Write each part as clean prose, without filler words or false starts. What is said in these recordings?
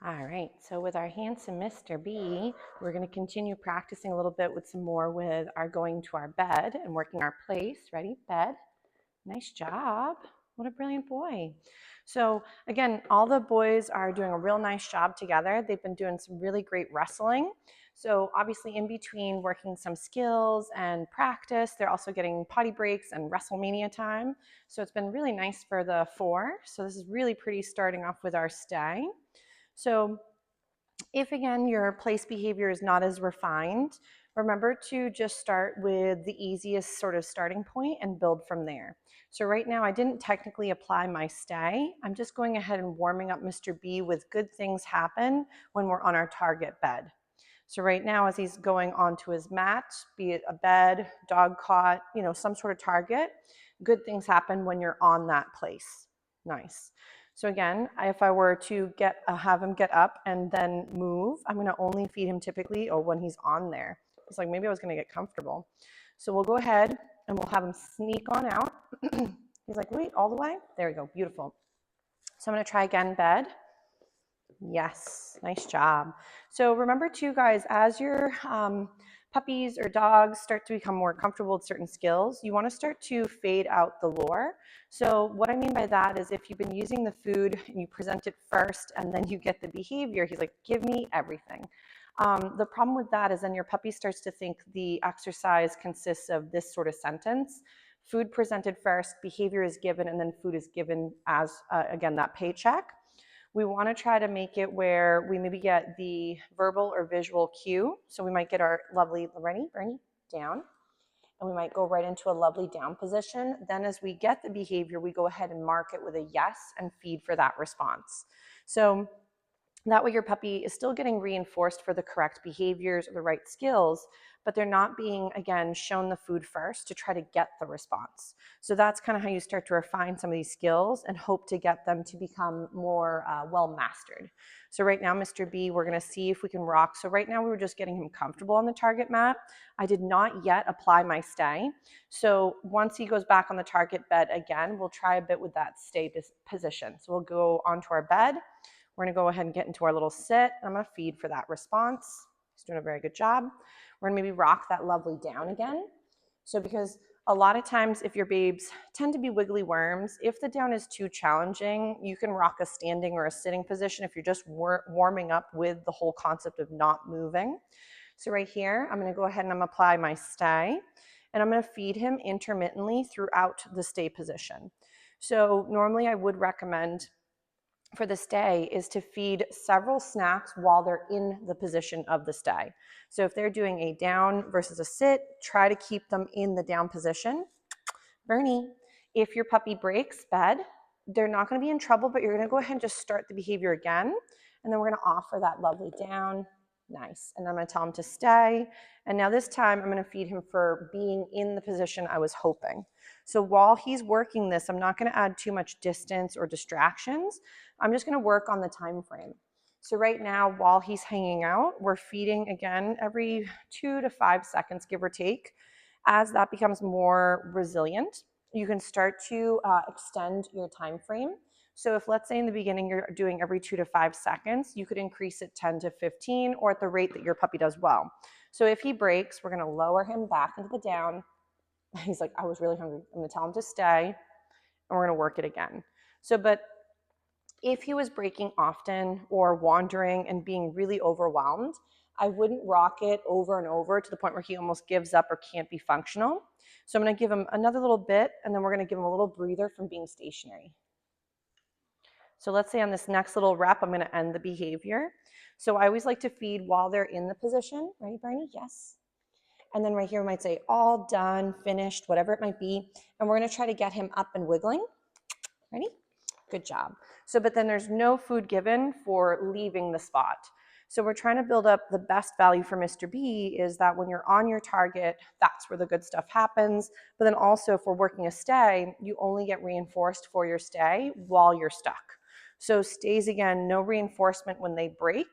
All right, so with our handsome Mr. B, we're going to continue practicing a little bit with some more with our going to our bed and working our place. Ready? Bed. Nice job. What a brilliant boy. So again, all the boys are doing a real nice job together. They've been doing some really great wrestling. So obviously in between working some skills and practice, they're also getting potty breaks and WrestleMania time. So it's been really nice for the four. So this is really pretty starting off with our stay. So if again your place behavior is not as refined, remember to just start with the easiest sort of starting point and build from there. So right now I didn't technically apply my stay. I'm just going ahead and warming up Mr. B with good things happen when we're on our target bed. So right now as he's going onto his mat, be it a bed, dog cot, some sort of target, good things happen when you're on that place. Nice. So again, if I were to have him get up and then move, I'm going to only feed him typically when he's on there. It's like maybe I was going to get comfortable. So we'll go ahead and we'll have him sneak on out. He's like, wait, all the way? There we go. Beautiful. So I'm going to try again, bed. Yes, nice job. So remember too, guys, as your puppies or dogs start to become more comfortable with certain skills, you want to start to fade out the lure. So what I mean by that is if you've been using the food and you present it first and then you get the behavior, he's like, give me everything. The problem with that is then your puppy starts to think the exercise consists of this sort of sentence. Food presented first, behavior is given, and then food is given as, again, that paycheck. We want to try to make it where we maybe get the verbal or visual cue. So we might get our lovely, Bernie, down. And we might go right into a lovely down position. Then as we get the behavior, we go ahead and mark it with a yes and feed for that response. So that way your puppy is still getting reinforced for the correct behaviors or the right skills, but they're not being, again, shown the food first to try to get the response. So that's kind of how you start to refine some of these skills and hope to get them to become more well mastered. So right now, Mr. B, we're going to see if we can rock. So right now we were just getting him comfortable on the target mat. I did not yet apply my stay. So once he goes back on the target bed again, we'll try a bit with that stay position. So we'll go onto our bed. We're going to go ahead and get into our little sit. I'm going to feed for that response. He's doing a very good job. We're going to maybe rock that lovely down again. So because a lot of times if your babes tend to be wiggly worms, if the down is too challenging, you can rock a standing or a sitting position if you're just warming up with the whole concept of not moving. So right here, I'm going to go ahead and I'm going to apply my stay, and I'm going to feed him intermittently throughout the stay position. So normally I would recommend for the stay is to feed several snacks while they're in the position of the stay. So if they're doing a down versus a sit, try to keep them in the down position. Bernie, if your puppy breaks bed, they're not going to be in trouble, but you're going to go ahead and just start the behavior again. And then we're going to offer that lovely down. Nice. And I'm going to tell him to stay. And now this time I'm going to feed him for being in the position I was hoping. So while he's working this, I'm not going to add too much distance or distractions. I'm just going to work on the time frame. So right now, while he's hanging out, we're feeding again every 2 to 5 seconds, give or take. As that becomes more resilient, you can start to extend your time frame. So if, let's say in the beginning you're doing every 2 to 5 seconds, you could increase it 10 to 15 or at the rate that your puppy does well. So if he breaks, we're going to lower him back into the down. He's like, I was really hungry. I'm going to tell him to stay, and we're going to work it again. So, but if he was breaking often or wandering and being really overwhelmed, I wouldn't rock it over and over to the point where he almost gives up or can't be functional. So I'm going to give him another little bit, and then we're going to give him a little breather from being stationary. So let's say on this next little rep, I'm going to end the behavior. So I always like to feed while they're in the position. Ready, Barney? Yes. And then right here, we might say all done, finished, whatever it might be. And we're going to try to get him up and wiggling. Ready? Good job. So, but then there's no food given for leaving the spot. So we're trying to build up the best value for Mr. B is that when you're on your target, that's where the good stuff happens. But then also if we're working a stay, you only get reinforced for your stay while you're stuck. So stays, again, no reinforcement when they break.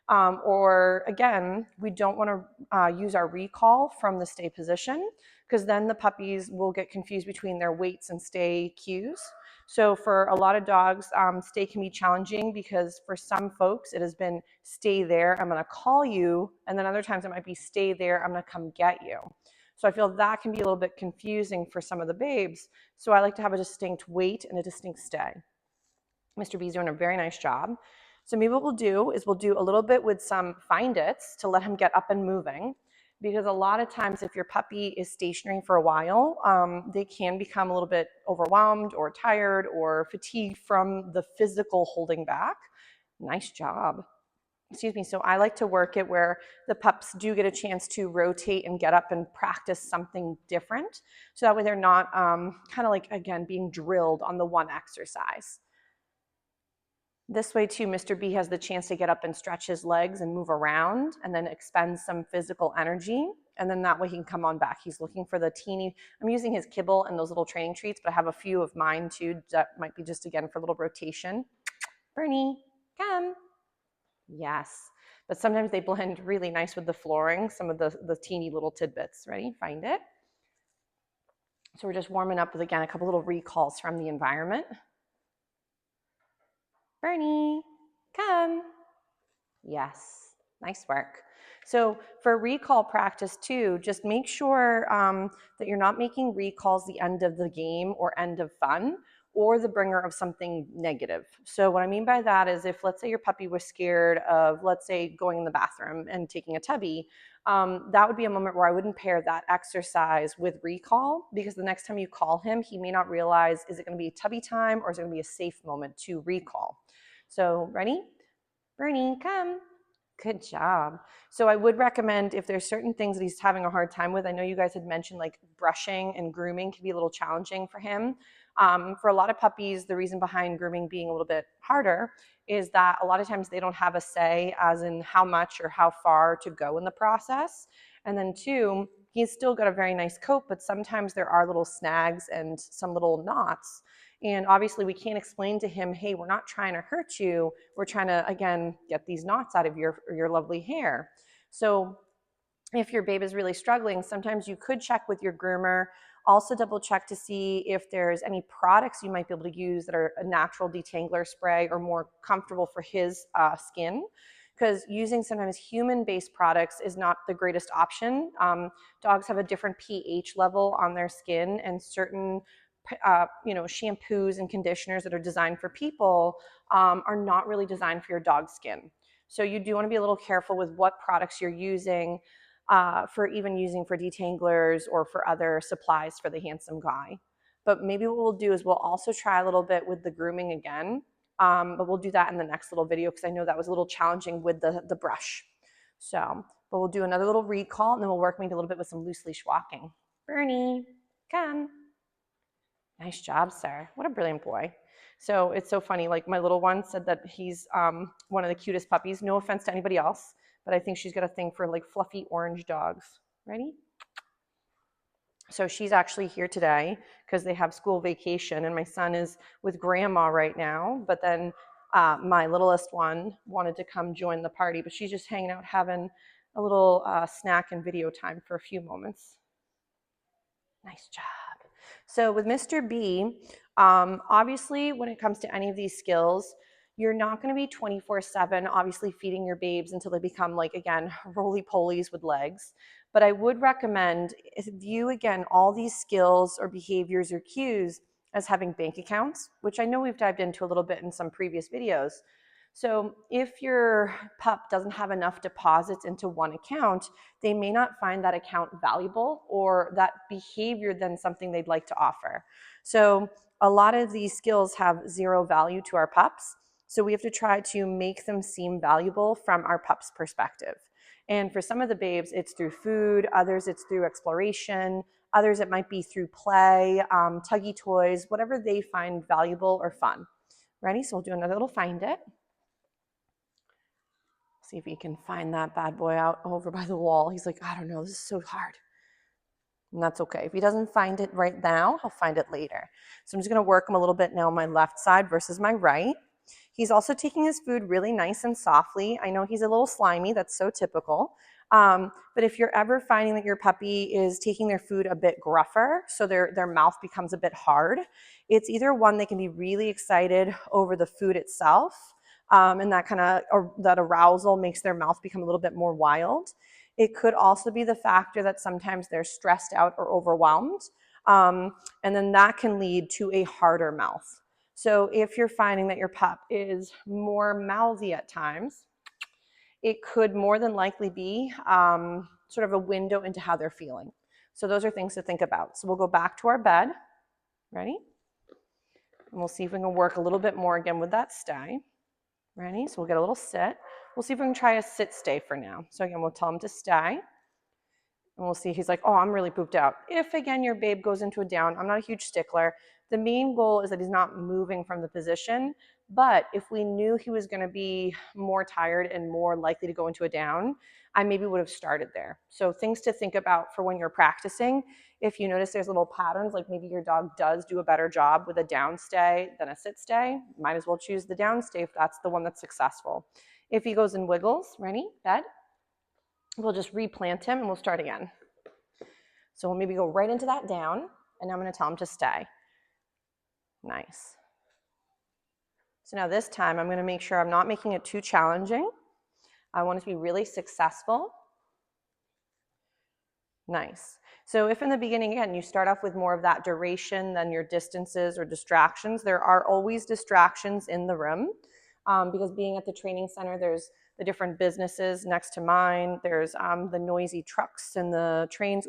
Or again, we don't want to use our recall from the stay position because then the puppies will get confused between their waits and stay cues. So for a lot of dogs, stay can be challenging because for some folks, it has been stay there, I'm going to call you. And then other times it might be stay there, I'm going to come get you. So I feel that can be a little bit confusing for some of the babes. So I like to have a distinct wait and a distinct stay. Mr. B's doing a very nice job. So maybe what we'll do is we'll do a little bit with some find its to let him get up and moving. Because a lot of times if your puppy is stationary for a while, they can become a little bit overwhelmed or tired or fatigued from the physical holding back. Nice job. Excuse me. So I like to work it where the pups do get a chance to rotate and get up and practice something different. So that way they're not kind of like, again, being drilled on the one exercise. This way too, Mr. B has the chance to get up and stretch his legs and move around and then expend some physical energy. And then that way he can come on back. He's looking for the teeny, I'm using his kibble and those little training treats, but I have a few of mine too that might be just again for a little rotation. Bernie, come. Yes. But sometimes they blend really nice with the flooring, some of the teeny little tidbits. Ready? Find it. So we're just warming up with, again, a couple little recalls from the environment. Bernie, come. Yes, nice work. So for recall practice too, just make sure that you're not making recalls the end of the game or end of fun or the bringer of something negative. So what I mean by that is if, let's say your puppy was scared of, let's say, going in the bathroom and taking a tubby, that would be a moment where I wouldn't pair that exercise with recall, because the next time you call him, he may not realize, is it going to be tubby time or is it going to be a safe moment to recall? So ready? Bernie, come. Good job. So I would recommend if there's certain things that he's having a hard time with, I know you guys had mentioned like brushing and grooming can be a little challenging for him. For a lot of puppies, the reason behind grooming being a little bit harder is that a lot of times they don't have a say as in how much or how far to go in the process. And then two, he's still got a very nice coat, but sometimes there are little snags and some little knots. And obviously we can't explain to him, hey, we're not trying to hurt you. We're trying to, again, get these knots out of your lovely hair. So if your babe is really struggling, sometimes you could check with your groomer. Also double check to see if there's any products you might be able to use that are a natural detangler spray or more comfortable for his skin. Because using sometimes human-based products is not the greatest option. Dogs have a different pH level on their skin, and certain shampoos and conditioners that are designed for people are not really designed for your dog's skin. So you do want to be a little careful with what products you're using for even using for detanglers or for other supplies for the handsome guy. But maybe what we'll do is we'll also try a little bit with the grooming again, but we'll do that in the next little video because I know that was a little challenging with the brush. So, but we'll do another little recall and then we'll work maybe a little bit with some loose leash walking. Bernie, come. Nice job, sir. What a brilliant boy. So it's so funny. Like my little one said that he's one of the cutest puppies. No offense to anybody else, but I think she's got a thing for like fluffy orange dogs. Ready? So she's actually here today because they have school vacation and my son is with grandma right now. But then my littlest one wanted to come join the party, but she's just hanging out having a little snack and video time for a few moments. Nice job. So with Mr. B, obviously when it comes to any of these skills, you're not going to be 24/7 obviously feeding your babes until they become like, again, roly-polies with legs. But I would recommend view, again, all these skills or behaviors or cues as having bank accounts, which I know we've dived into a little bit in some previous videos. So if your pup doesn't have enough deposits into one account, they may not find that account valuable or that behavior then something they'd like to offer. So a lot of these skills have zero value to our pups. So we have to try to make them seem valuable from our pup's perspective. And for some of the babes, it's through food, others it's through exploration, others it might be through play, tuggy toys, whatever they find valuable or fun. Ready? So we'll do another little find it. See if he can find that bad boy out over by the wall. He's like, I don't know, this is so hard. And that's okay. If he doesn't find it right now, he'll find it later. So I'm just going to work him a little bit now on my left side versus my right. He's also taking his food really nice and softly. I know he's a little slimy, that's so typical. But if you're ever finding that your puppy is taking their food a bit gruffer, so their mouth becomes a bit hard, it's either one, they can be really excited over the food itself, and that kind of that arousal makes their mouth become a little bit more wild. It could also be the factor that sometimes they're stressed out or overwhelmed, and then that can lead to a harder mouth. So if you're finding that your pup is more mouthy at times, it could more than likely be sort of a window into how they're feeling. So those are things to think about. So we'll go back to our bed. Ready? And we'll see if we can work a little bit more again with that stay. Ready? So we'll get a little sit. We'll see if we can try a sit stay for now. So again, we'll tell him to stay. And we'll see, he's like, oh, I'm really pooped out. If, again, your babe goes into a down, I'm not a huge stickler. The main goal is that he's not moving from the position. But if we knew he was going to be more tired and more likely to go into a down, I maybe would have started there. So things to think about for when you're practicing. If you notice there's little patterns, like maybe your dog does do a better job with a down stay than a sit stay, might as well choose the down stay if that's the one that's successful. If he goes and wiggles, ready, bed, we'll just replant him and we'll start again. So we'll maybe go right into that down, and I'm going to tell him to stay. Nice. So now this time I'm going to make sure I'm not making it too challenging. I want it to be really successful. Nice. So if in the beginning, again, you start off with more of that duration than your distances or distractions, there are always distractions in the room, because being at the training center, there's the different businesses next to mine. There's the noisy trucks and the trains,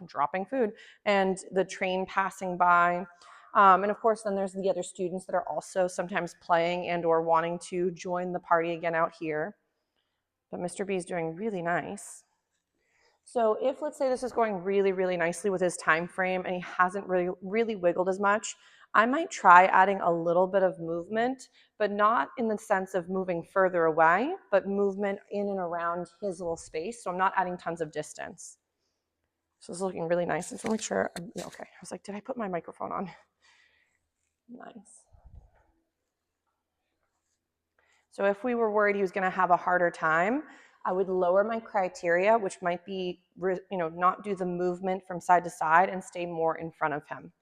dropping food, and the train passing by. And of course, then there's the other students that are also sometimes playing and or wanting to join the party again out here. But Mr. B is doing really nice. So if, let's say, this is going really, really nicely with his time frame and he hasn't really wiggled as much, I might try adding a little bit of movement, but not in the sense of moving further away, but movement in and around his little space. So I'm not adding tons of distance. So it's looking really nice. Just make sure. Okay. I was like, did I put my microphone on? Nice. So if we were worried he was going to have a harder time, I would lower my criteria, which might be, not do the movement from side to side and stay more in front of him.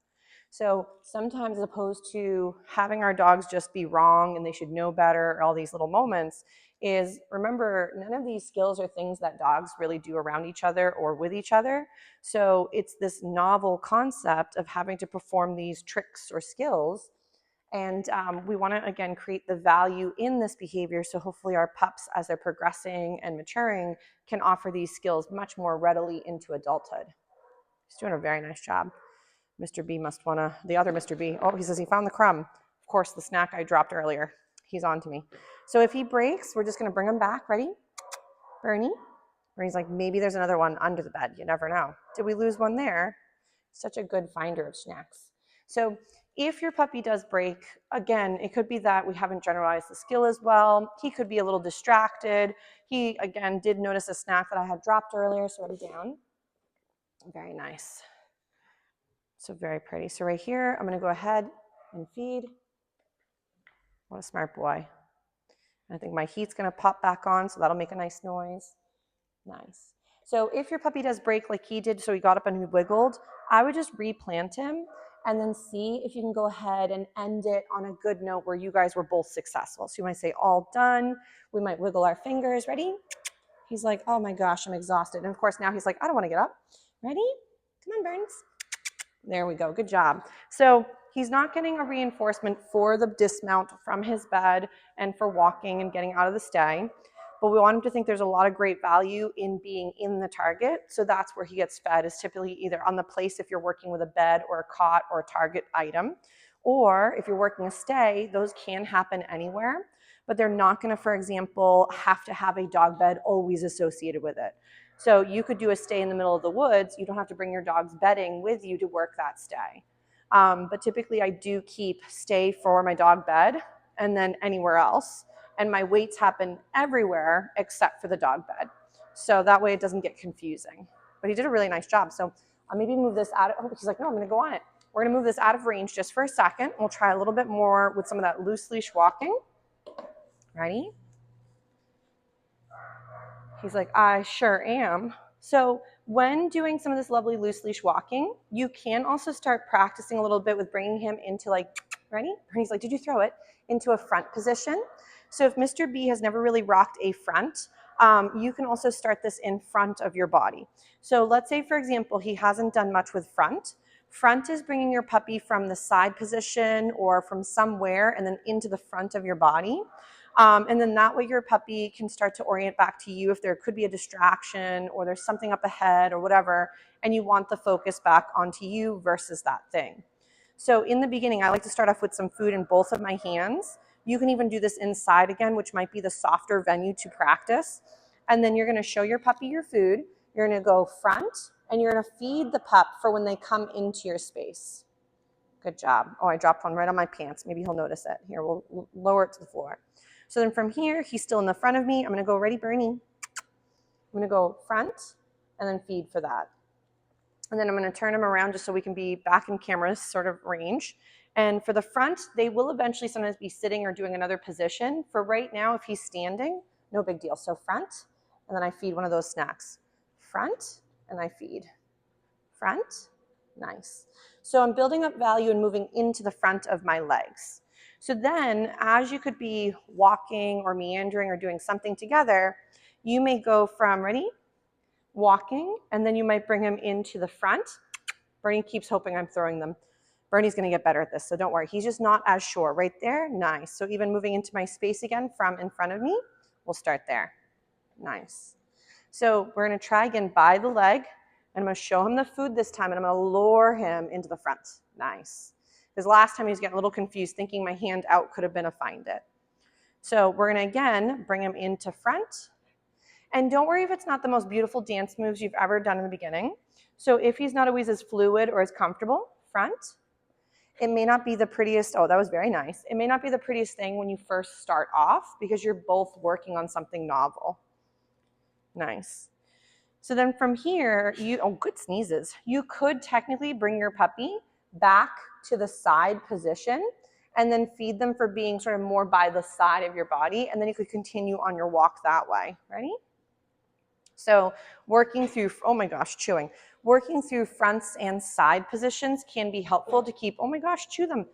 So sometimes, as opposed to having our dogs just be wrong and they should know better, or all these little moments, is remember, none of these skills are things that dogs really do around each other or with each other. So it's this novel concept of having to perform these tricks or skills. And we want to, again, create the value in this behavior, so hopefully our pups, as they're progressing and maturing, can offer these skills much more readily into adulthood. He's doing a very nice job. Mr. B must want to, the other Mr. B, oh, he says he found the crumb. Of course, the snack I dropped earlier. He's on to me. So if he breaks, we're just going to bring him back. Ready? Bernie? Bernie's like, maybe there's another one under the bed. You never know. Did we lose one there? Such a good finder of snacks. So if your puppy does break, again, it could be that we haven't generalized the skill as well. He could be a little distracted. He, again, did notice a snack that I had dropped earlier, so I'm down. Very nice. So very pretty. So right here, I'm going to go ahead and feed. What a smart boy. I think my heat's going to pop back on, so that'll make a nice noise. Nice. So if your puppy does break like he did, so he got up and he wiggled, I would just replant him and then see if you can go ahead and end it on a good note where you guys were both successful. So you might say, all done. We might wiggle our fingers. Ready? He's like, oh my gosh, I'm exhausted. And of course, now he's like, I don't want to get up. Ready? Come on, Burns. There we go. Good job. So he's not getting a reinforcement for the dismount from his bed and for walking and getting out of the stay. But we want him to think there's a lot of great value in being in the target. So that's where he gets fed, is typically either on the place if you're working with a bed or a cot or a target item. Or if you're working a stay, those can happen anywhere. But they're not going to, for example, have to have a dog bed always associated with it. So you could do a stay in the middle of the woods. You don't have to bring your dog's bedding with you to work that stay. But typically I do keep stay for my dog bed and then anywhere else. And my weights happen everywhere except for the dog bed. So that way it doesn't get confusing. But he did a really nice job. So I'll maybe move this out. Oh, he's like, no, I'm going to go on it. We're gonna move this out of range just for a second. We'll try a little bit more with some of that loose leash walking. Ready? He's like, I sure am. So when doing some of this lovely loose leash walking, you can also start practicing a little bit with bringing him into like, ready? He's like, did you throw it? Into a front position. So if Mr. B has never really rocked a front, you can also start this in front of your body. So let's say, for example, he hasn't done much with front. Front is bringing your puppy from the side position or from somewhere and then into the front of your body. And then that way your puppy can start to orient back to you if there could be a distraction or there's something up ahead or whatever, and you want the focus back onto you versus that thing. So in the beginning, I like to start off with some food in both of my hands. You can even do this inside again, which might be the softer venue to practice. And then you're gonna show your puppy your food. You're gonna go front, and you're gonna feed the pup for when they come into your space. Good job. Oh, I dropped one right on my pants. Maybe he'll notice it. Here, we'll lower it to the floor. So then from here, he's still in the front of me. I'm gonna go, ready, Bernie? I'm gonna go front and then feed for that. And then I'm gonna turn him around just so we can be back in camera sort of range. And for the front, they will eventually sometimes be sitting or doing another position. For right now, if he's standing, no big deal. So front, and then I feed one of those snacks. Front, and I feed. Front, nice. So I'm building up value and moving into the front of my legs. So then, as you could be walking or meandering or doing something together, you may go from, ready? Walking, and then you might bring him into the front. Bernie keeps hoping I'm throwing them. Bernie's gonna get better at this, so don't worry. He's just not as sure. Right there, nice. So even moving into my space again from in front of me, we'll start there. Nice. So we're gonna try again by the leg, and I'm gonna show him the food this time, and I'm gonna lure him into the front. Nice. Because last time he was getting a little confused, thinking my hand out could have been a find it. So we're gonna again bring him into front. And don't worry if it's not the most beautiful dance moves you've ever done in the beginning. So if he's not always as fluid or as comfortable, front. It may not be the prettiest, oh, that was very nice. It may not be the prettiest thing when you first start off because you're both working on something novel. Nice. So then from here, oh, good sneezes. You could technically bring your puppy back to the side position and then feed them for being sort of more by the side of your body, and then you could continue on your walk that way. Ready? So working through, oh my gosh, chewing. Working through fronts and side positions can be helpful to keep, oh my gosh, chew them,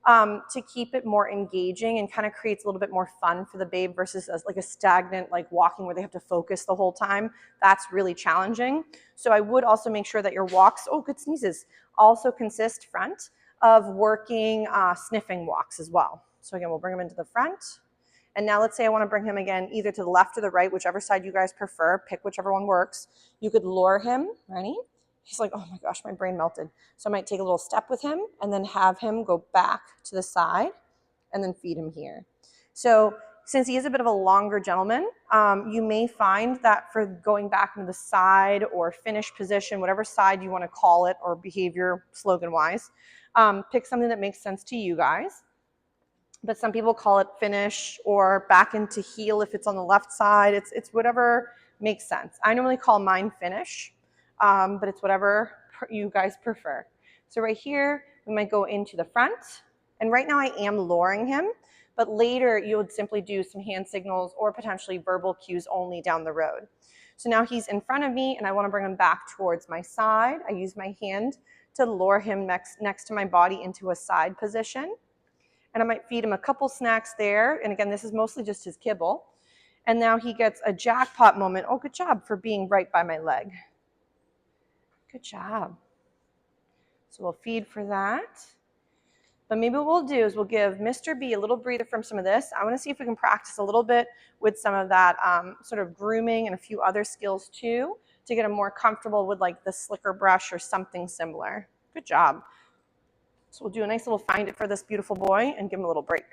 to keep it more engaging and kind of creates a little bit more fun for the babe versus like a stagnant like walking where they have to focus the whole time. That's really challenging. So I would also make sure that your walks, oh good sneezes, also consist front of working sniffing walks as well. So again, we'll bring them into the front. And now let's say I want to bring him again either to the left or the right, whichever side you guys prefer, pick whichever one works. You could lure him, ready? He's like, oh my gosh, my brain melted. So I might take a little step with him and then have him go back to the side and then feed him here. So since he is a bit of a longer gentleman, you may find that for going back into the side or finish position, whatever side you want to call it or behavior slogan-wise, pick something that makes sense to you guys. But some people call it finish or back into heel if it's on the left side. It's whatever makes sense. I normally call mine finish, but it's whatever you guys prefer. So right here, we might go into the front. And right now I am luring him, but later you would simply do some hand signals or potentially verbal cues only down the road. So now he's in front of me and I want to bring him back towards my side. I use my hand to lure him next to my body into a side position. And I might feed him a couple snacks there. And again, this is mostly just his kibble. And now he gets a jackpot moment. Oh, good job for being right by my leg. Good job. So we'll feed for that. But maybe what we'll do is we'll give Mr. B a little breather from some of this. I want to see if we can practice a little bit with some of that sort of grooming and a few other skills too, to get him more comfortable with like the slicker brush or something similar. Good job. So we'll do a nice little find it for this beautiful boy and give him a little break.